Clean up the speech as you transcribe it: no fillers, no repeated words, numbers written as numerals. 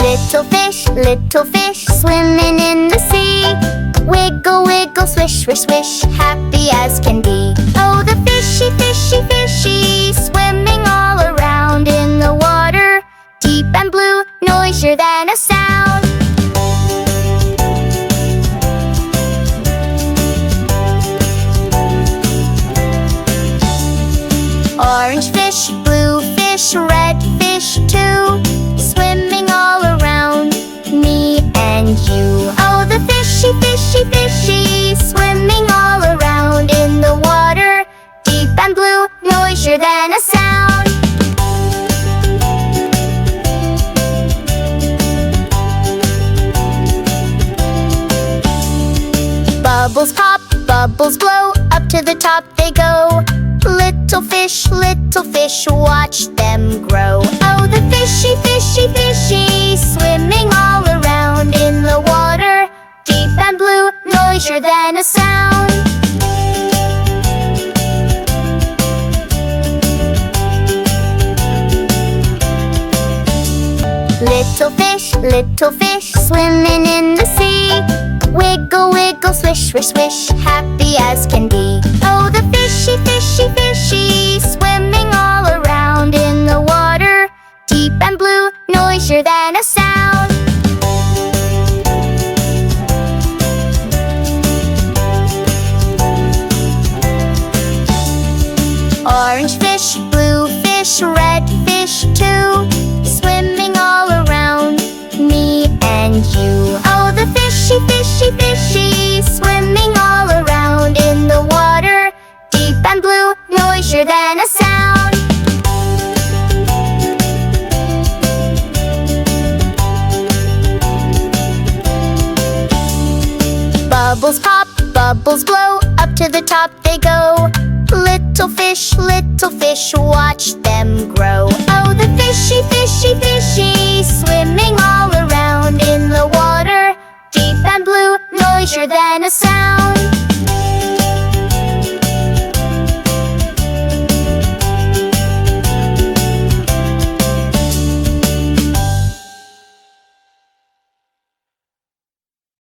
little fish, swimming in the sea. Wiggle, wiggle, swish, swish, swish, happy as can be. Oh, the fishy, fishy, fishy, swimming all around in the water, deep and blue, noisier than a sound. Orange fish, blue fish, red fish too, swimming all around me and you. Oh, the fishy, fishy, fishy, swimming all around in the water, deep and blue, noisier than a sound. Bubbles pop, bubbles blow, up to the top they go. Little fish, watch them grow. Oh, the fishy, fishy, fishy, swimming all around in the water, deep and blue, noisier than a sound. Little fish, swimming in the sea. Wiggle, wiggle, swish, swish, swish, happy as can be. Oh, the fishy, fishy, fishy, swimming all around in the water, deep and blue, noisier than a sound. Orange fish, blue fish, red fish too, swimming all around me and you. Oh, the fishy, fishy, fishy, swimming all around in the water, deep and blue, noisier than a sound. Bubbles pop, bubbles blow, up to the top they go. Little fish, watch them grow. Oh, the fishy, fishy, fishy, swimming all around in the water, deep and blue, noisier than a sound.